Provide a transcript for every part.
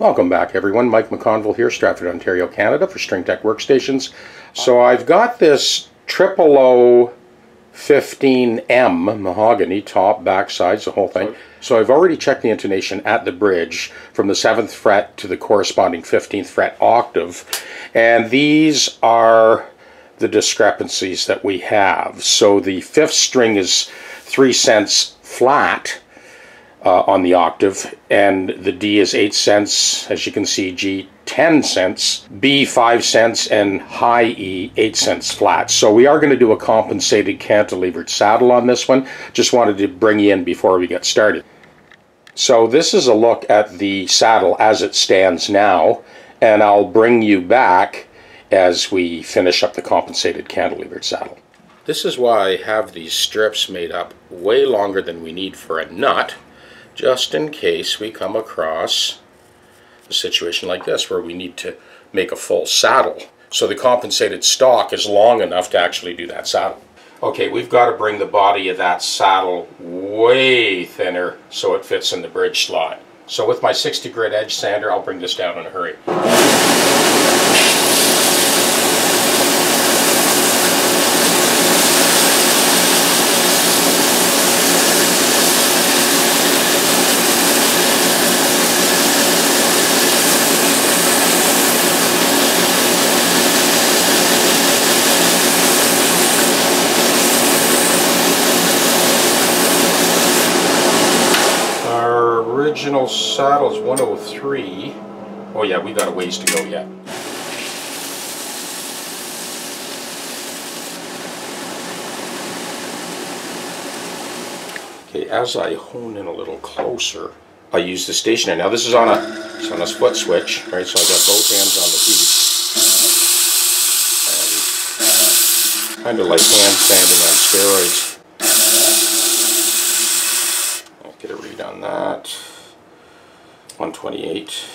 Welcome back, everyone. Mike McConville here, Stratford, Ontario, Canada for StringTechWorkstations. So I've got this 0015M mahogany, top, back sides, the whole thing. So I've already checked the intonation at the bridge from the 7th fret to the corresponding 15th fret octave. And these are the discrepancies that we have. So the 5th string is 3 cents flat on the octave, and the D is 8 cents, as you can see, G 10 cents, B 5 cents, and high E 8 cents flat. So we are going to do a compensated cantilevered saddle on this one. Just wanted to bring you in before we get started. So this is a look at the saddle as it stands now, and I'll bring you back as we finish up the compensated cantilevered saddle. This is why I have these strips made up way longer than we need for a nut, just in case we come across a situation like this where we need to make a full saddle. So the compensated stock is long enough to actually do that saddle. Okay, we've got to bring the body of that saddle way thinner so it fits in the bridge slot. So with my 60 grit edge sander, I'll bring this down in a hurry. Original saddle is 103. Oh yeah, we got a ways to go yet. Okay, as I hone in a little closer, I use the stationer. Now this is on a split switch, right? So I got both hands on the piece, and kind of like hand sanding on steroids. I'll get a read on that. 128.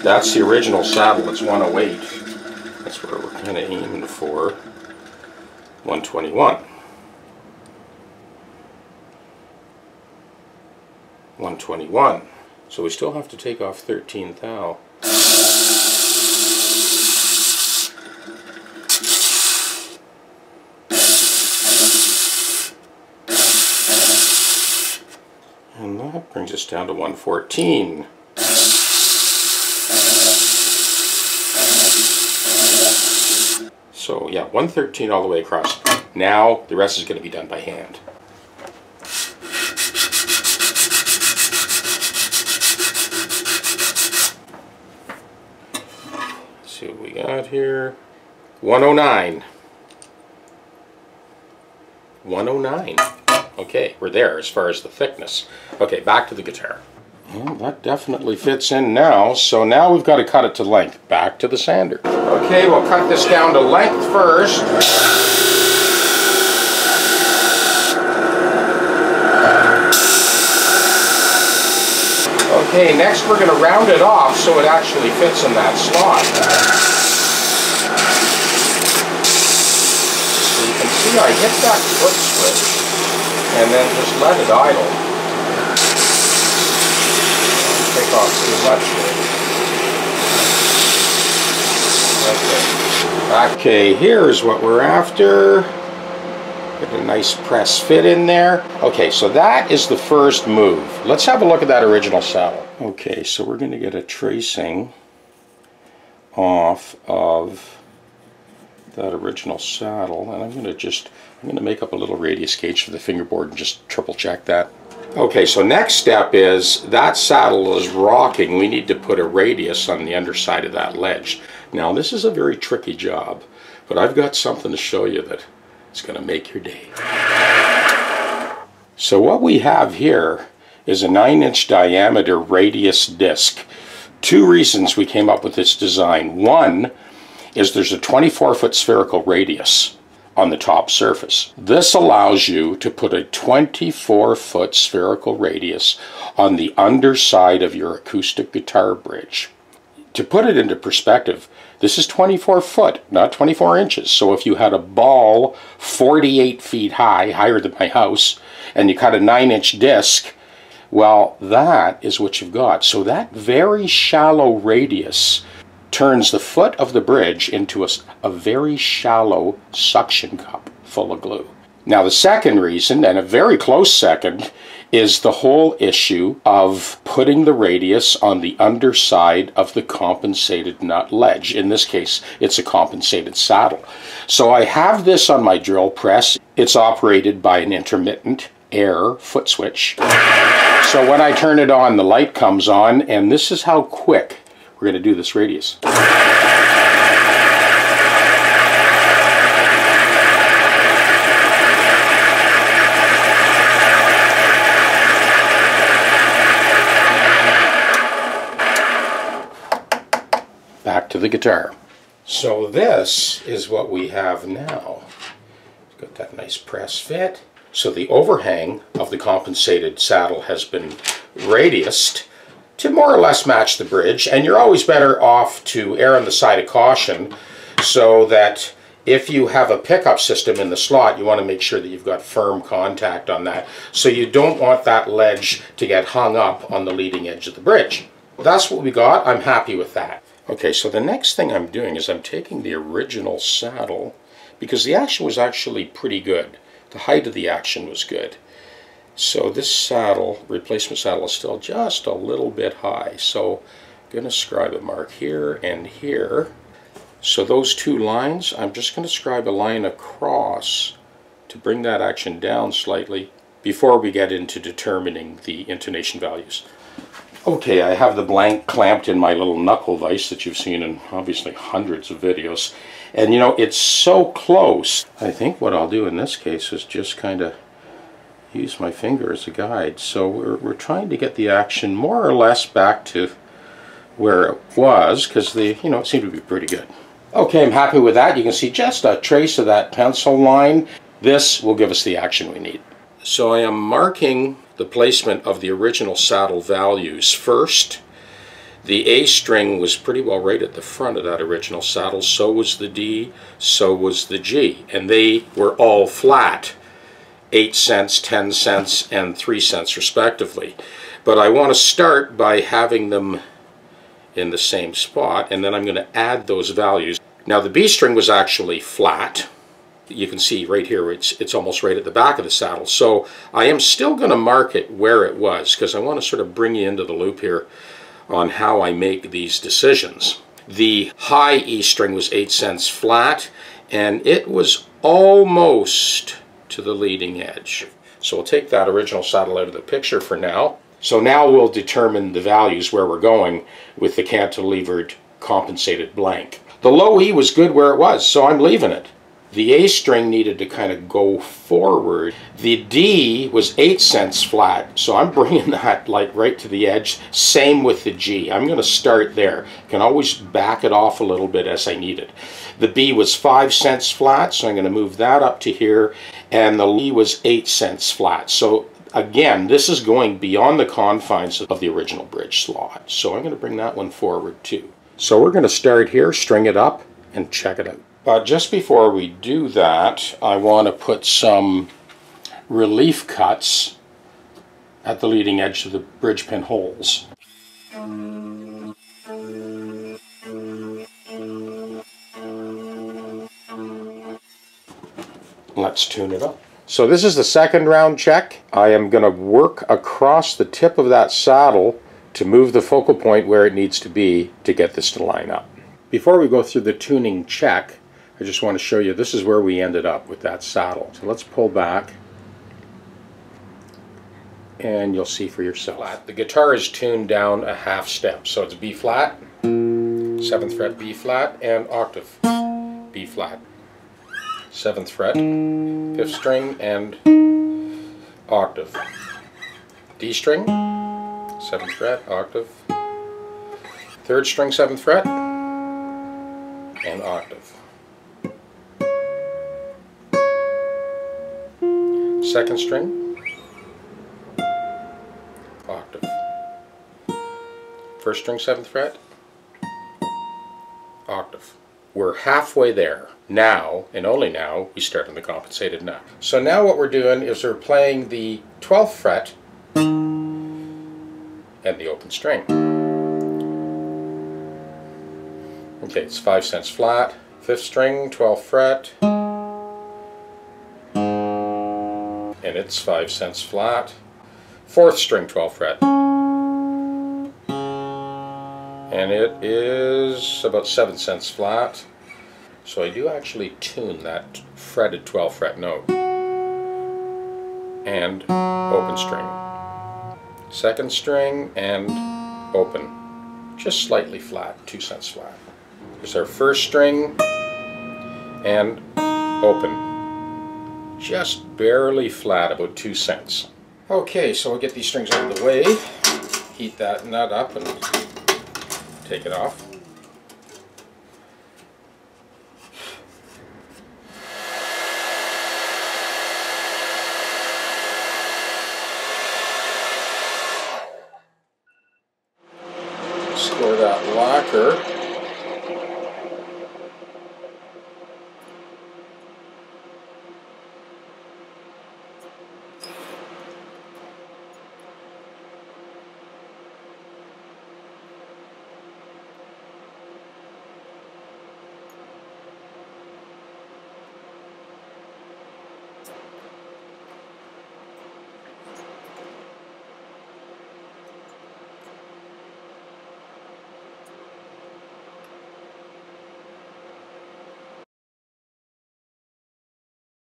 That's the original saddle, it's 108. That's where we're kind of aiming for. 121. 121. So we still have to take off 13 thou. And that brings us down to 114. So yeah, 113 all the way across. Now the rest is going to be done by hand. Let's see what we got here. 109. 109. Okay, we're there as far as the thickness. Okay, back to the guitar. Well, that definitely fits in now, so now we've got to cut it to length. Back to the sander. Okay, we'll cut this down to length first. Okay, next we're going to round it off so it actually fits in that slot. So you can see I hit that foot switch and then just let it idle. Take off too much here. Okay, here's what we're after. Get a nice press fit in there. Okay, so that is the first move. Let's have a look at that original saddle. Okay, so we're going to get a tracing off of that original saddle, and I'm going to make up a little radius gauge for the fingerboard and just triple check that. Okay, so next step is that saddle is rocking. We need to put a radius on the underside of that ledge. Now this is a very tricky job, but I've got something to show you that it's going to make your day. So what we have here is a 9-inch diameter radius disc. Two reasons we came up with this design. One is there's a 24-foot spherical radius on the top surface. This allows you to put a 24-foot spherical radius on the underside of your acoustic guitar bridge. To put it into perspective, This is 24 foot, not 24 inches. So if you had a ball 48 feet high, higher than my house, and you cut a 9-inch disc, well, that is what you've got. So that very shallow radius turns the foot of the bridge into a very shallow suction cup full of glue. Now the second reason, and a very close second, is the whole issue of putting the radius on the underside of the compensated nut ledge. In this case, it's a compensated saddle. So I have this on my drill press. It's operated by an intermittent air foot switch. So when I turn it on, the light comes on, and this is how quick we're going to do this radius. Back to the guitar. So this is what we have now. Got that nice press fit. So the overhang of the compensated saddle has been radiused to more or less match the bridge, and you're always better off to err on the side of caution, so that if you have a pickup system in the slot, you want to make sure that you've got firm contact on that. So you don't want that ledge to get hung up on the leading edge of the bridge. That's what we got. I'm happy with that. Okay, so the next thing I'm doing is I'm taking the original saddle, because the action was actually pretty good. The height of the action was good. So this saddle, replacement saddle, is still just a little bit high. So I'm going to scribe a mark here and here. So those two lines, I'm just going to scribe a line across to bring that action down slightly before we get into determining the intonation values. Okay, I have the blank clamped in my little knuckle vise that you've seen in obviously hundreds of videos. And you know, it's so close. I think what I'll do in this case is just kind of use my finger as a guide. So we're trying to get the action more or less back to where it was, because it seemed to be pretty good. Okay, I'm happy with that. You can see just a trace of that pencil line. This will give us the action we need. So I am marking the placement of the original saddle values first. The A string was pretty well right at the front of that original saddle, so was the D, so was the G, and they were all flat, 8 cents, 10 cents, and 3 cents respectively. But I want to start by having them in the same spot, and then I'm going to add those values. Now the B string was actually flat. You can see right here it's almost right at the back of the saddle. So I am still going to mark it where it was, because I want to sort of bring you into the loop here on how I make these decisions. The high E string was 8 cents flat, and it was almost to the leading edge. So we'll take that original saddle out of the picture for now. So now we'll determine the values where we're going with the cantilevered compensated blank. The low E was good where it was, so I'm leaving it. The A string needed to kind of go forward. The D was 8 cents flat, so I'm bringing that like right to the edge. Same with the G. I'm going to start there. I can always back it off a little bit as I need it. The B was 5 cents flat, so I'm going to move that up to here. And the E was 8 cents flat. So again, this is going beyond the confines of the original bridge slot. So I'm going to bring that one forward too. So we're going to start here, string it up, and check it out. But just before we do that, I want to put some relief cuts at the leading edge of the bridge pin holes. Let's tune it up. So this is the second round check. I am going to work across the tip of that saddle to move the focal point where it needs to be to get this to line up. Before we go through the tuning check, I just want to show you this is where we ended up with that saddle. So let's pull back and you'll see for yourself. The guitar is tuned down a half step, so it's B flat, 7th fret B flat, and octave B flat. 7th fret, 5th string, and octave. D string, 7th fret, octave. 3rd string, 7th fret, and octave. 2nd string, octave. 1st string, 7th fret, octave. we're halfway there. Now, and only now, we start on the compensated nut. So now what we're doing is we're playing the 12th fret and the open string. Okay, it's 5 cents flat, 5th string, 12th fret, and it's 5 cents flat, 4th string, 12th fret, and it is about 7 cents flat. So I do actually tune that fretted 12th fret note. And open string. 2nd string and open. Just slightly flat, 2 cents flat. Here's our 1st string and open. Just barely flat, about 2 cents. Okay, so we'll get these strings out of the way. Heat that nut up and take it off. Score that lacquer.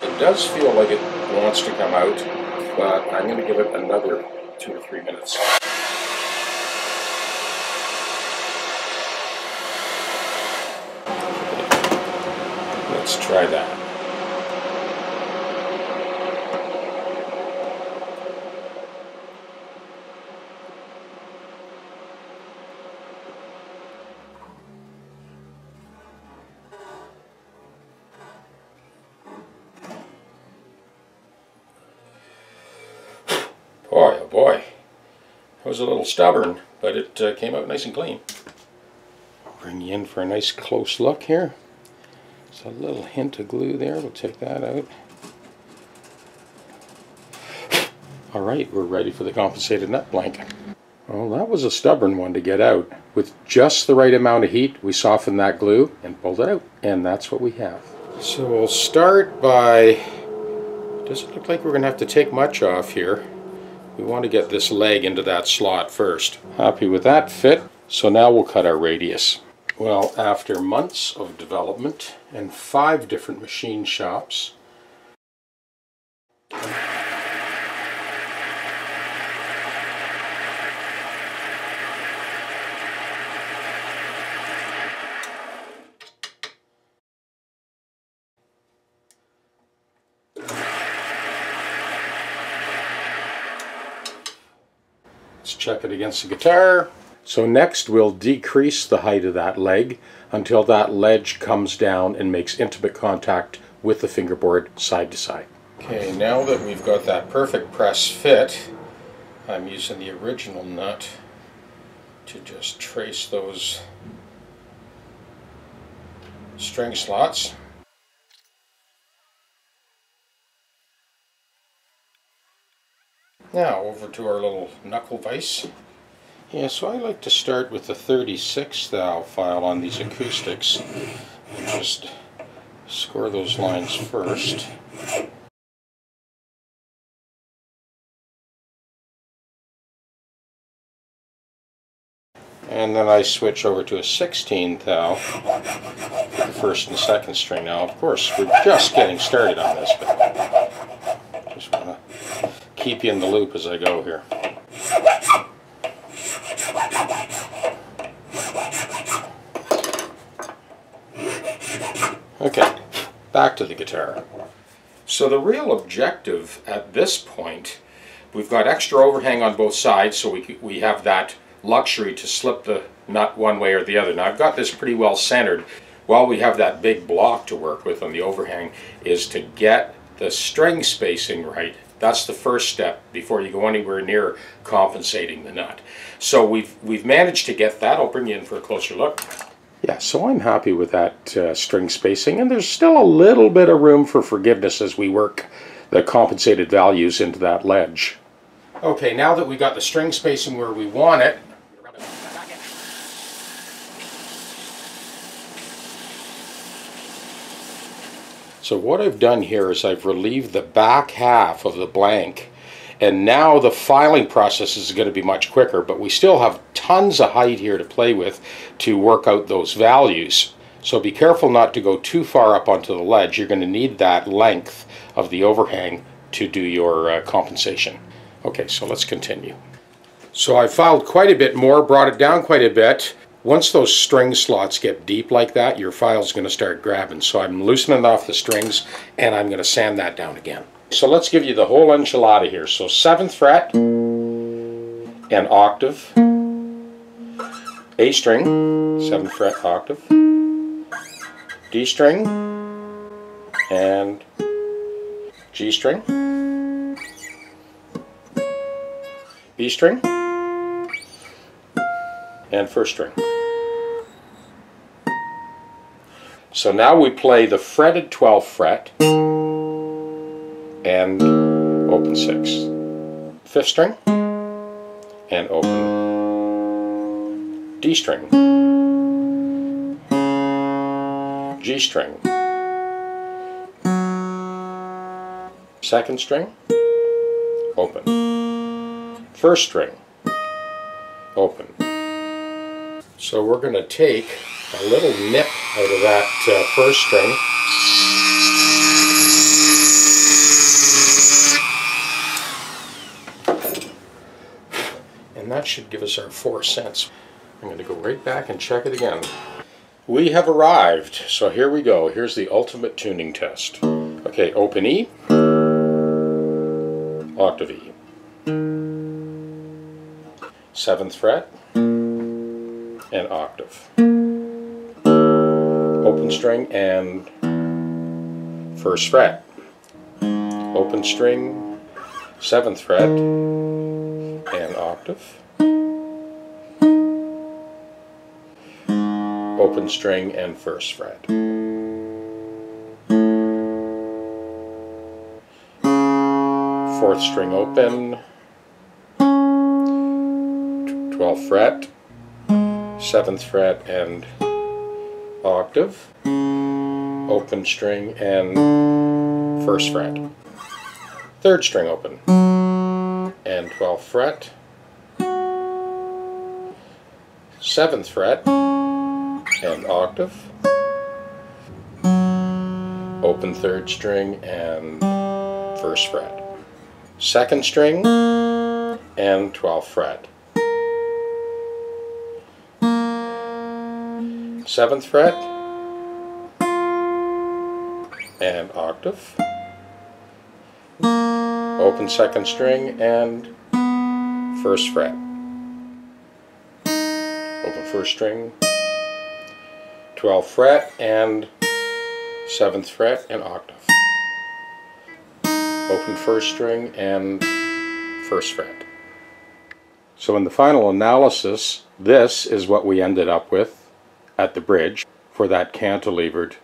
It does feel like it wants to come out, but I'm going to give it another 2 or 3 minutes. Let's try that. Boy, oh boy, it was a little stubborn, but it came out nice and clean. I'll bring you in for a nice close look here. There's a little hint of glue there, we'll take that out. Alright, we're ready for the compensated nut blank. Well, that was a stubborn one to get out. With just the right amount of heat, we softened that glue and pulled it out. And that's what we have. So we'll start by, doesn't look like we're going to have to take much off here. We want to get this leg into that slot first. Happy with that fit. So now we'll cut our radius. Well, after months of development and 5 different machine shops, let's check it against the guitar. So next we'll decrease the height of that leg until that ledge comes down and makes intimate contact with the fingerboard side to side. Okay, now that we've got that perfect press fit, I'm using the original nut to just trace those string slots. Now over to our little knuckle vise. Yeah, so I like to start with the 36 thou file on these acoustics and just score those lines first. And then I switch over to a 16 thou for the 1st and 2nd string. Now, of course, we're just getting started on this, but just want to keep you in the loop as I go here. Okay, back to the guitar. So the real objective at this point, we've got extra overhang on both sides, so we have that luxury to slip the nut one way or the other. Now I've got this pretty well centered. While we have that big block to work with on the overhang, is to get the string spacing right. That's the first step before you go anywhere near compensating the nut. So we've managed to get that. I'll bring you in for a closer look. Yeah, so I'm happy with that string spacing, and there's still a little bit of room for forgiveness as we work the compensated values into that ledge. Okay, now that we got the string spacing where we want it, so what I've done here is I've relieved the back half of the blank, and now the filing process is going to be much quicker, but we still have tons of height here to play with to work out those values. So be careful not to go too far up onto the ledge. You're going to need that length of the overhang to do your compensation. Okay, so let's continue. So I filed quite a bit more, brought it down quite a bit. Once those string slots get deep like that, your file's going to start grabbing. So I'm loosening off the strings, and I'm going to sand that down again. So let's give you the whole enchilada here. So 7th fret, and octave, A string, 7th fret, octave, D string, and G string, B string, and 1st string. So now we play the fretted 12th fret and open 6th, 5th string, and open D string, G string, 2nd string, open, 1st string, open. So we're going to take a little nip out of that 1st string. And that should give us our 4 cents. I'm going to go right back and check it again. We have arrived. So here we go. Here's the ultimate tuning test. Okay, open E, octave E, 7th fret, and octave, open string and 1st fret, open string, 7th fret, and octave, open string and 1st fret, 4th string open, 12th fret, 7th fret and octave, open string and 1st fret, 3rd string open and 12th fret, 7th fret and octave, open 3rd string and 1st fret, 2nd string and 12th fret, 7th fret and octave, open 2nd string and 1st fret, open 1st string, 12th fret and 7th fret and octave, open 1st string and 1st fret. So in the final analysis, this is what we ended up with at the bridge for that cantilevered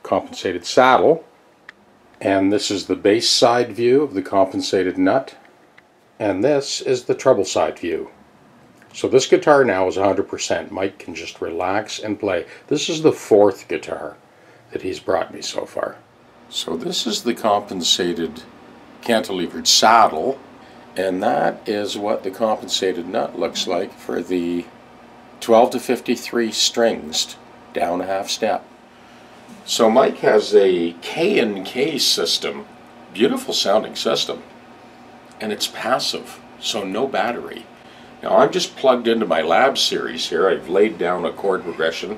compensated saddle. And this is the bass side view of the compensated nut, and this is the treble side view. So this guitar now is 100%. Mike can just relax and play. This is the 4th guitar that he's brought me so far. So this is the compensated cantilevered saddle, and that is what the compensated nut looks like for the 12 to 53 strings down a half step. So Mike has a K&K system, beautiful sounding system, and it's passive, so no battery. Now I'm just plugged into my lab series here. I've laid down a chord progression.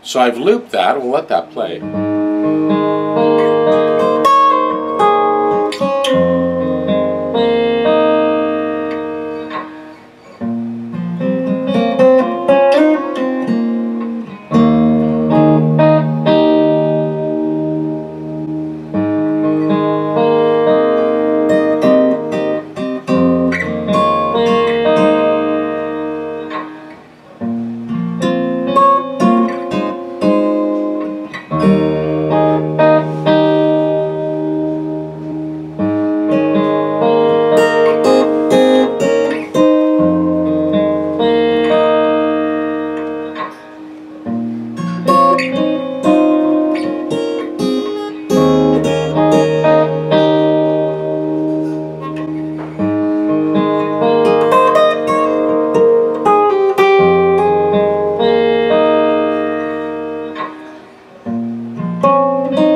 So I've looped that, and we'll let that play. you.